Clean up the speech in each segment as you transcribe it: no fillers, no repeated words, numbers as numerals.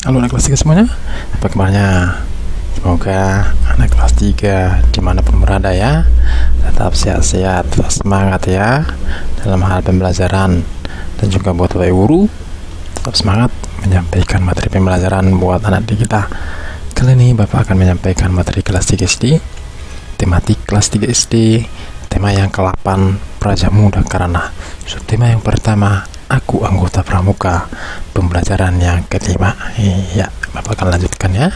Halo anak kelas 3 semuanya, apa kabarnya? Semoga anak kelas 3 dimanapun berada ya, tetap sehat-sehat, tetap semangat ya dalam hal pembelajaran. Dan juga buat Bapak Guru, tetap semangat menyampaikan materi pembelajaran buat anak didik kita. Kali ini Bapak akan menyampaikan materi kelas 3 SD, tematik kelas 3 SD, tema yang ke-8, Praja Muda Karana. Subtema yang pertama, aku anggota pramuka, pembelajaran yang ke-5. Iya, Bapak akan lanjutkan ya.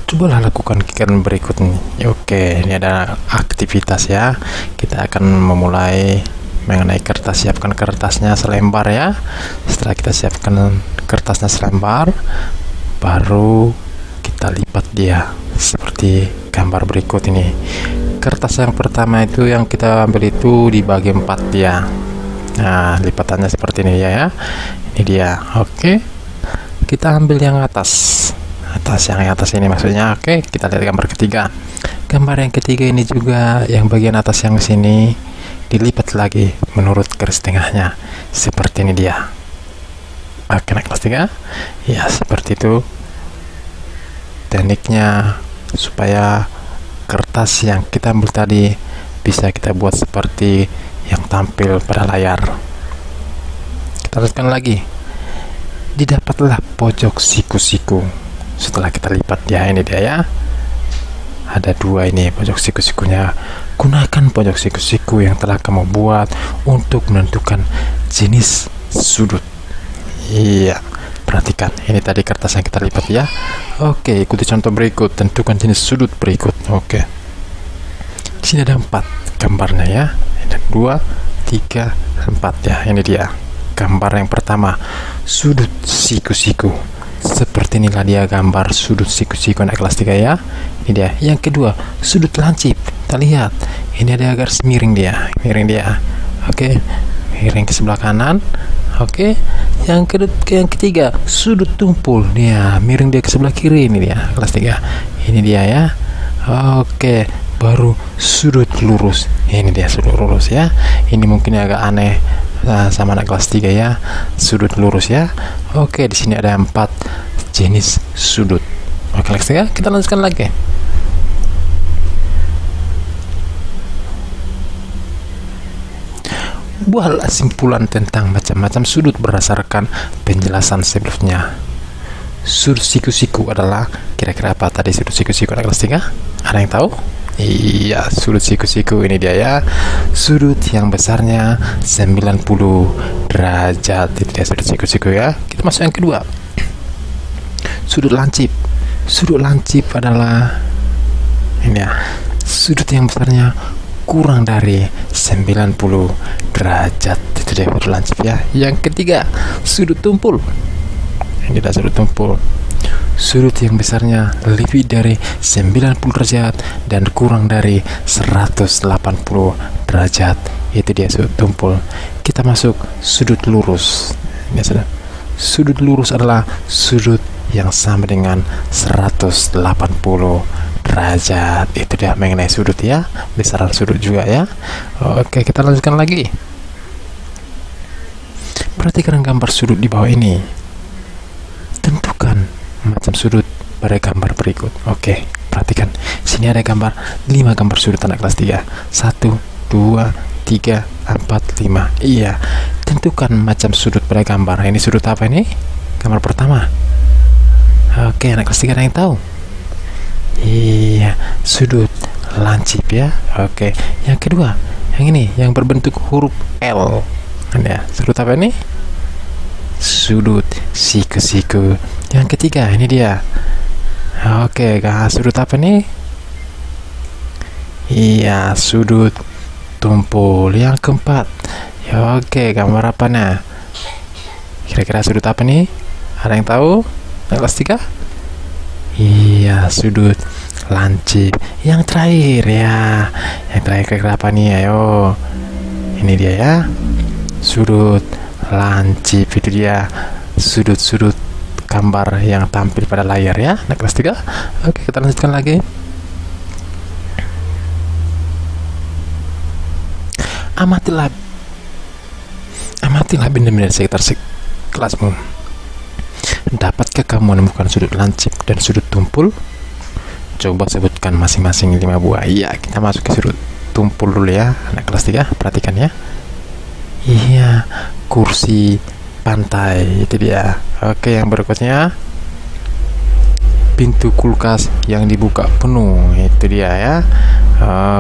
Cobalah lakukan kegiatan berikut nih. Oke, ini ada aktivitas ya. Kita akan memulai mengenai kertas. Siapkan kertasnya selembar ya. Setelah kita siapkan kertasnya selembar, baru kita lipat dia seperti gambar berikut ini. Kertas yang pertama itu yang kita ambil itu dibagi 4 ya. Nah, lipatannya seperti ini ya. Ini dia. Oke. Kita ambil yang atas. Yang atas ini maksudnya. Oke, kita lihat gambar ketiga. Gambar yang ketiga ini juga yang bagian atas yang sini dilipat lagi menurut garis tengahnya. Seperti ini dia. Oke, naik kelas 3. Ya, seperti itu. Tekniknya supaya kertas yang kita ambil tadi bisa kita buat seperti yang tampil pada layar. Kita teruskan lagi. Didapatlah pojok siku-siku. Setelah kita lipat ya, ini dia ya. Ada 2 ini pojok siku-sikunya. Gunakan pojok siku-siku yang telah kamu buat untuk menentukan jenis sudut. Iya, perhatikan, ini tadi kertas yang kita lipat ya. Oke, ikuti contoh berikut, tentukan jenis sudut berikut. Oke, di sini ada 4 gambarnya ya. Ada 2, 3, 4 ya. Ini dia gambar yang pertama, sudut siku-siku. Seperti inilah dia gambar sudut siku-siku anak kelas 3 ya. Ini dia. Yang kedua, sudut lancip. Kita lihat, ini ada garis miring dia. Oke, miring ke sebelah kanan. Oke, yang ketiga, sudut tumpul. Ya, miring dia ke sebelah kiri. Ini dia kelas 3. Ini dia ya. Oke, baru sudut lurus. Ini dia sudut lurus ya. Ini mungkin agak aneh sama anak kelas 3 ya. Sudut lurus ya. Oke, di sini ada 4 jenis sudut. Oke, kelas 3, kita lanjutkan lagi. Buatlah simpulan tentang macam-macam sudut berdasarkan penjelasan sebelumnya. Sudut siku-siku adalah kira-kira apa tadi sudut siku-siku anak kelas 3? Ada yang tahu? Iya, sudut siku-siku ini dia ya. Sudut yang besarnya 90 derajat. Itu dia sudut siku-siku ya. Kita masuk yang kedua. Sudut lancip. Sudut lancip adalah ini ya. Sudut yang besarnya kurang dari 90 derajat. Itu dia sudut lancip ya. Yang ketiga, sudut tumpul. Ini adalah sudut tumpul. Sudut yang besarnya lebih dari 90 derajat dan kurang dari 180 derajat. Itu dia sudut tumpul. Kita masuk sudut lurus. Ini sudah. Sudut lurus adalah sudut yang sama dengan 180 derajat. Itu dia mengenai sudut ya, besaran sudut juga ya. Oke, kita lanjutkan lagi. Perhatikan gambar sudut di bawah ini. Tentukan macam sudut pada gambar berikut. Oke, perhatikan. Sini ada gambar 5 gambar sudut anak kelas 3. 1, 2, 3, 4, 5. Iya. Tentukan macam sudut pada gambar. Ini sudut apa ini? Gambar pertama. Oke, anak kelas 3 ada yang tahu? Iya, sudut lancip ya. Oke, yang kedua, yang ini yang berbentuk huruf L. Ada sudut apa ini? Sudut siku-siku. Yang ketiga, ini dia. Oke, sudut apa nih? Iya, sudut tumpul. Yang keempat, ya, oke, gambar apa nah? Kira-kira sudut apa nih? Ada yang tahu? Kelas 3? Iya, sudut lancip. Yang terakhir ya. Yang terakhir kira-kira apa nih? Ayo. Ini dia ya. Sudut lancip. Itu dia sudut-sudut gambar yang tampil pada layar ya. Nah, kelas 3. Oke, kita lanjutkan lagi. Amatilah benda-benda di sekitar kelasmu. Dapatkah kamu menemukan sudut lancip dan sudut tumpul? Coba sebutkan masing-masing 5 buah. Iya, kita masuk ke sudut tumpul dulu ya, anak kelas 3. Perhatikan ya. Iya, kursi pantai, itu dia. Oke, yang berikutnya pintu kulkas yang dibuka penuh, itu dia ya.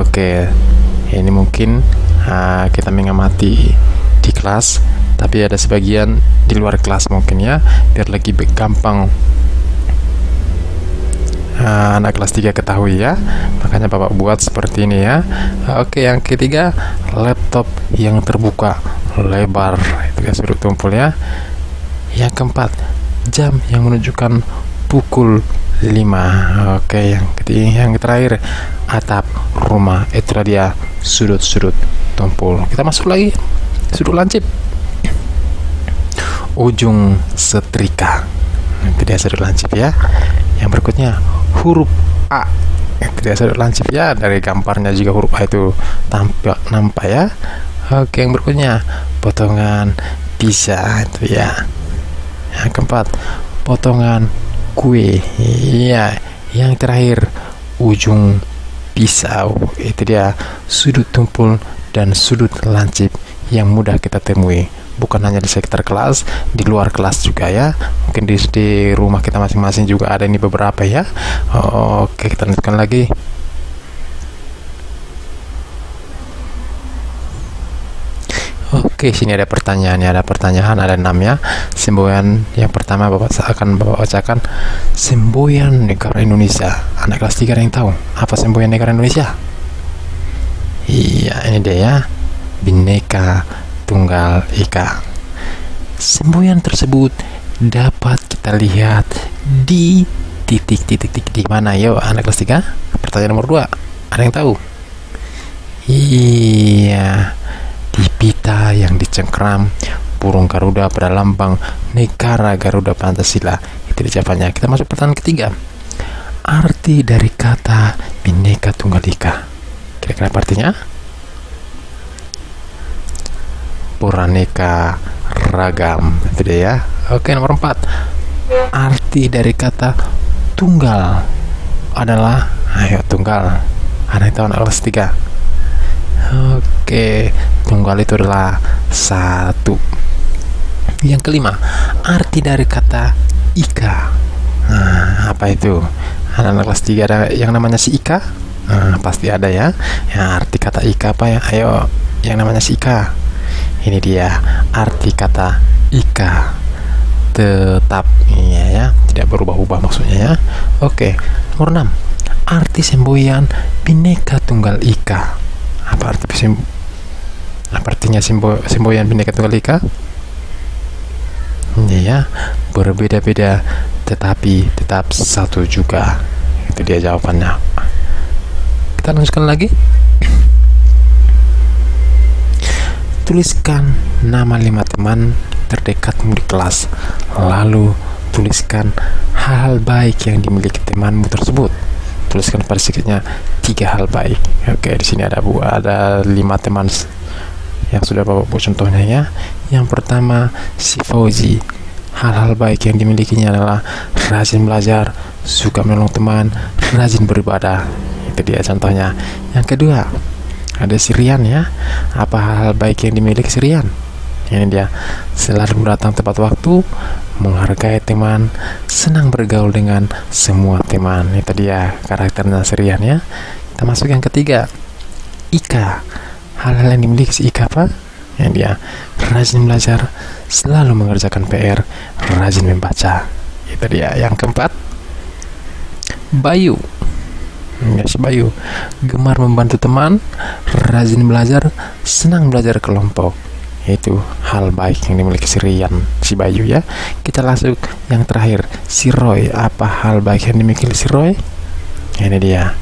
Oke, ini mungkin kita mengamati di kelas, tapi ada sebagian di luar kelas mungkin ya, biar lebih gampang anak kelas 3 ketahui ya, makanya Bapak buat seperti ini ya. Oke, yang ketiga laptop yang terbuka lebar, itu ya sudut tumpul ya. Yang keempat jam yang menunjukkan pukul 5. Oke, yang terakhir atap rumah, itulah dia sudut-sudut tumpul. Kita masuk lagi sudut lancip, ujung setrika, itu dia sudut lancip ya. Yang berikutnya huruf A, itu dia sudut lancip ya. Dari gambarnya juga huruf A itu nampak ya. Oke, yang berikutnya potongan pizza, itu ya. Yang keempat potongan kue, iya. Yang terakhir ujung pisau, itu dia sudut tumpul dan sudut lancip yang mudah kita temui, bukan hanya di sekitar kelas, di luar kelas juga ya. Mungkin di rumah kita masing-masing juga ada ini beberapa ya. Oke, kita lanjutkan lagi. Oke, sini ada pertanyaannya, ada 6 ya. Semboyan yang pertama Bapak bacakan semboyan negara Indonesia. Anak kelas 3 ada yang tahu apa semboyan negara Indonesia? Iya, ini dia ya. Bhinneka Tunggal Ika. Semboyan tersebut dapat kita lihat di titik-titik di mana? Yo, anak kelas 3. Pertanyaan nomor 2. Ada yang tahu? Iya, di pita yang dicengkram burung Garuda pada lambang negara Garuda Pancasila. Itu jawabannya. Kita masuk pertanyaan ketiga. Arti dari kata Bhinneka Tunggal Ika. Kira-kira apa artinya? Beraneka ragam, itu dia ya. Oke, nomor 4. Arti dari kata tunggal adalah, ayo tunggal. Ada yang tahu anak kelas 3? Oke, tunggal itu adalah 1. Yang kelima, arti dari kata Ika. Apa itu? Anak kelas 3 ada yang namanya si Ika? Pasti ada ya. Arti kata Ika apa ya? Ayo, yang namanya si Ika. Ini dia arti kata Ika, tetap, iya ya, tidak berubah-ubah maksudnya ya. Oke, nomor 6. Arti semboyan Bhinneka Tunggal Ika. Apa artinya semboyan Bhinneka Tunggal Ika? Ini ya, berbeda-beda tetapi tetap satu juga. Itu dia jawabannya. Kita lanjutkan lagi. Tuliskan nama 5 teman terdekatmu di kelas, lalu tuliskan hal-hal baik yang dimiliki temanmu tersebut. Tuliskan pada sedikitnya 3 hal baik. Oke, di sini ada 5 teman yang sudah Bapak buat contohnya ya. Yang pertama si Fauzi, hal-hal baik yang dimilikinya adalah rajin belajar, suka menolong teman, rajin beribadah. Itu dia contohnya. Yang kedua ada si Rian ya. Apa hal baik yang dimiliki si Rian? Ini dia, selalu datang tepat waktu, menghargai teman, senang bergaul dengan semua teman. Itu dia karakternya si Rian ya. Kita masuk yang ketiga, Ika. Hal-hal yang dimiliki si Ika apa? Yang dia rajin belajar, selalu mengerjakan PR, rajin membaca. Itu dia. Yang keempat, Bayu. Si Bayu gemar membantu teman, rajin belajar, senang belajar kelompok. Itu hal baik yang dimiliki si Bayu ya. Kita masuk yang terakhir, si Roy. Apa hal baik yang dimiliki si Roy? Ini dia,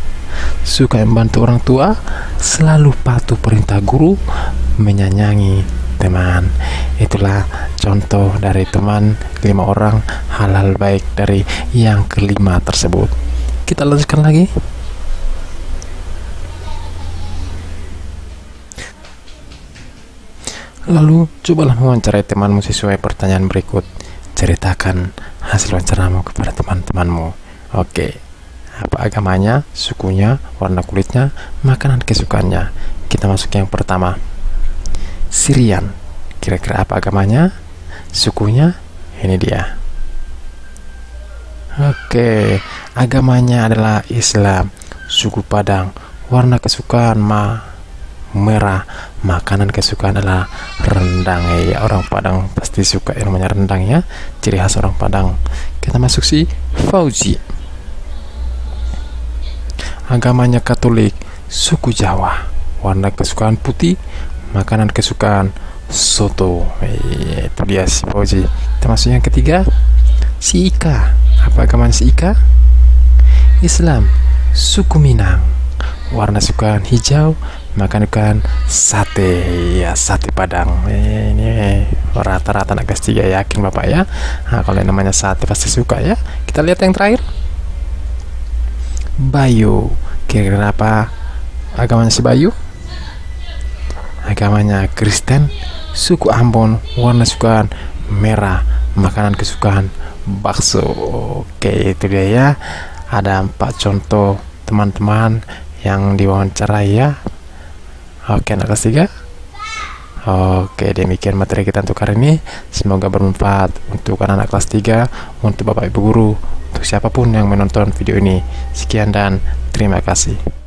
suka membantu orang tua, selalu patuh perintah guru, menyayangi teman. Itulah contoh dari teman 5 orang, hal-hal baik dari yang kelima tersebut. Kita lanjutkan lagi. Lalu cobalah mewawancarai temanmu sesuai pertanyaan berikut. Ceritakan hasil wawancaramu kepada teman-temanmu. Oke, apa agamanya, sukunya, warna kulitnya, makanan kesukaannya. Kita masuk yang pertama. Syrian. Kira-kira apa agamanya, sukunya? Ini dia. Oke, agamanya adalah Islam. Suku Padang. Warna kesukaan merah. Makanan kesukaan adalah rendang. Ya, orang Padang pasti suka yang namanya rendang ya. Ciri khas orang Padang. Kita masuk si Fauzi. Agamanya Katolik. Suku Jawa. Warna kesukaan putih. Makanan kesukaan soto. Itu dia si Fauzi. Kita masuk yang ketiga. Si Ika. Apa agamanya si Ika? Islam. Suku Minang. Warna kesukaan hijau. Makan sate, ya sate Padang. Ini rata-rata anak kelas 3 yakin Bapak ya. Nah, kalau yang namanya sate pasti suka ya. Kita lihat yang terakhir. Bayu. Kira-kira apa agamanya si Bayu? Agamanya Kristen. Suku Ambon. Warna kesukaan merah. Makanan kesukaan bakso. Oke, itu dia ya. Ada 4 contoh teman-teman yang diwawancarai ya. Oke, anak kelas 3. Oke, demikian materi kita untuk hari ini. Semoga bermanfaat untuk anak-anak kelas 3, untuk Bapak Ibu guru, untuk siapapun yang menonton video ini. Sekian dan terima kasih.